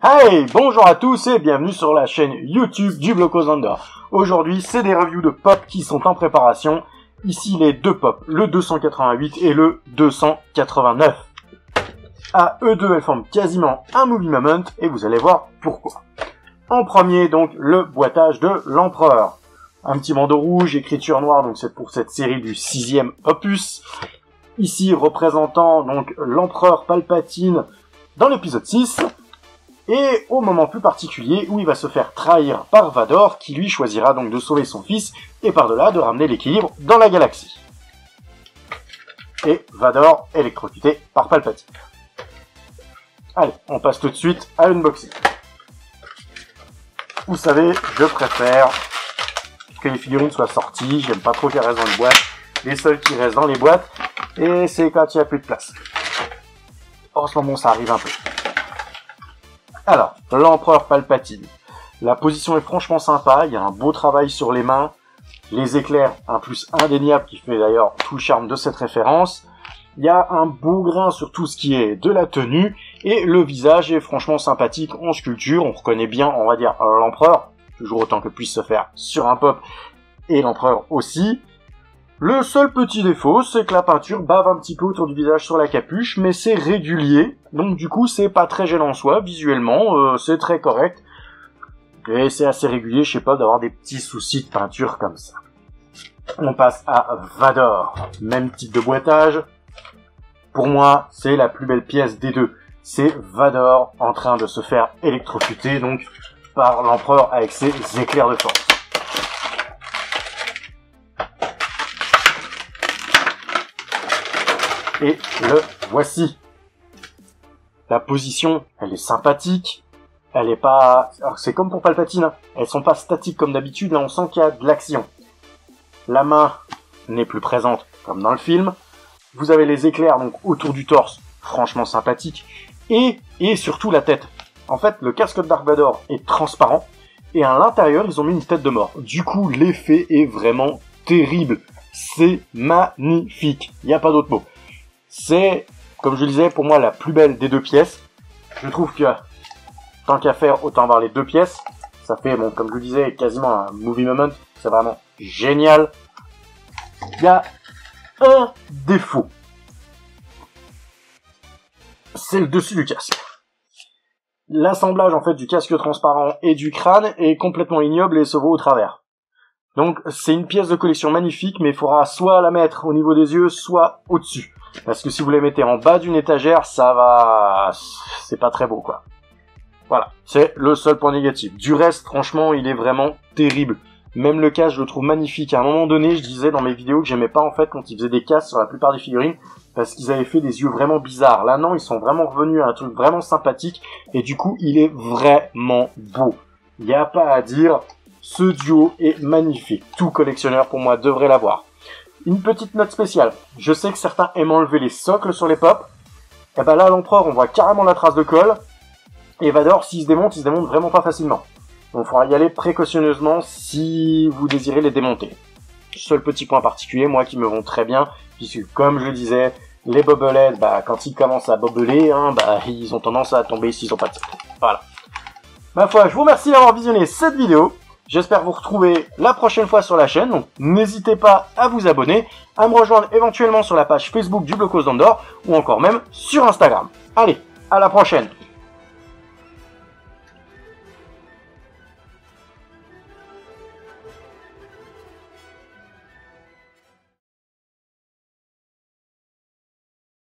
Hey, bonjour à tous et bienvenue sur la chaîne YouTube du Blocos Vendor. Aujourd'hui, c'est des reviews de pop qui sont en préparation. Ici, les deux pop, le 288 et le 289. À eux deux, elles forment quasiment un movie moment et vous allez voir pourquoi. En premier, donc, le boitage de l'Empereur. Un petit bandeau rouge, écriture noire, donc c'est pour cette série du 6e opus. Ici, représentant donc l'Empereur Palpatine dans l'épisode 6. Et au moment plus particulier où il va se faire trahir par Vador, qui lui choisira donc de sauver son fils, et par-delà de ramener l'équilibre dans la galaxie. Et Vador électrocuté par Palpatine. Allez, on passe tout de suite à l'unboxing. Vous savez, je préfère que les figurines soient sorties, j'aime pas trop qu'elles restent dans les boîtes. Les seules qui restent dans les boîtes, et c'est quand il n'y a plus de place. En ce moment, ça arrive un peu. Alors, l'Empereur Palpatine. La position est franchement sympa, il y a un beau travail sur les mains, les éclairs, un plus indéniable qui fait d'ailleurs tout le charme de cette référence. Il y a un beau grain sur tout ce qui est de la tenue, et le visage est franchement sympathique en sculpture, on reconnaît bien, on va dire, l'Empereur, toujours autant que puisse se faire sur un pop, et l'Empereur aussi. Le seul petit défaut, c'est que la peinture bave un petit peu autour du visage sur la capuche, mais c'est régulier, donc du coup c'est pas très gênant en soi, visuellement, c'est très correct, et c'est assez régulier, je sais pas, d'avoir des petits soucis de peinture comme ça. On passe à Vador, même type de boitage, pour moi c'est la plus belle pièce des deux, c'est Vador en train de se faire électrocuter, donc par l'Empereur avec ses éclairs de force. Et le voici. La position, elle est sympathique. Elle est pas... Alors c'est comme pour Palpatine, hein. Elles sont pas statiques comme d'habitude, là on sent qu'il y a de l'action. La main n'est plus présente comme dans le film. Vous avez les éclairs donc autour du torse, franchement sympathique. Et surtout la tête. En fait, le casque de Dark Vador est transparent. Et à l'intérieur, ils ont mis une tête de mort. Du coup, l'effet est vraiment terrible. C'est magnifique. Il n'y a pas d'autre mot. C'est, comme je le disais, pour moi la plus belle des deux pièces. Je trouve que, tant qu'à faire, autant avoir les deux pièces. Ça fait, bon, comme je le disais, quasiment un movie moment. C'est vraiment génial. Il y a un défaut. C'est le dessus du casque. L'assemblage, en fait, du casque transparent et du crâne est complètement ignoble et se voit au travers. Donc, c'est une pièce de collection magnifique, mais il faudra soit la mettre au niveau des yeux, soit au-dessus. Parce que si vous les mettez en bas d'une étagère, ça va... c'est pas très beau, quoi. Voilà, c'est le seul point négatif. Du reste, franchement, il est vraiment terrible. Même le casque, je le trouve magnifique. À un moment donné, je disais dans mes vidéos que j'aimais pas, en fait, quand ils faisaient des casques sur la plupart des figurines, parce qu'ils avaient fait des yeux vraiment bizarres. Là, non, ils sont vraiment revenus à un truc vraiment sympathique, et du coup, il est vraiment beau. Il n'y a pas à dire, ce duo est magnifique. Tout collectionneur, pour moi, devrait l'avoir. Une petite note spéciale. Je sais que certains aiment enlever les socles sur les pops. Et ben là, l'Empereur, on voit carrément la trace de colle. Et Vador, s'il se démonte, il se démonte vraiment pas facilement. Donc il faudra y aller précautionneusement si vous désirez les démonter. Seul petit point particulier, moi, qui me vont très bien, puisque comme je le disais, les bobbleheads, bah, quand ils commencent à bobeler, hein, bah, ils ont tendance à tomber s'ils ont pas de socles. Voilà. Ma foi, je vous remercie d'avoir visionné cette vidéo. J'espère vous retrouver la prochaine fois sur la chaîne, donc n'hésitez pas à vous abonner, à me rejoindre éventuellement sur la page Facebook du Blocos Vendor, ou encore même sur Instagram. Allez, à la prochaine!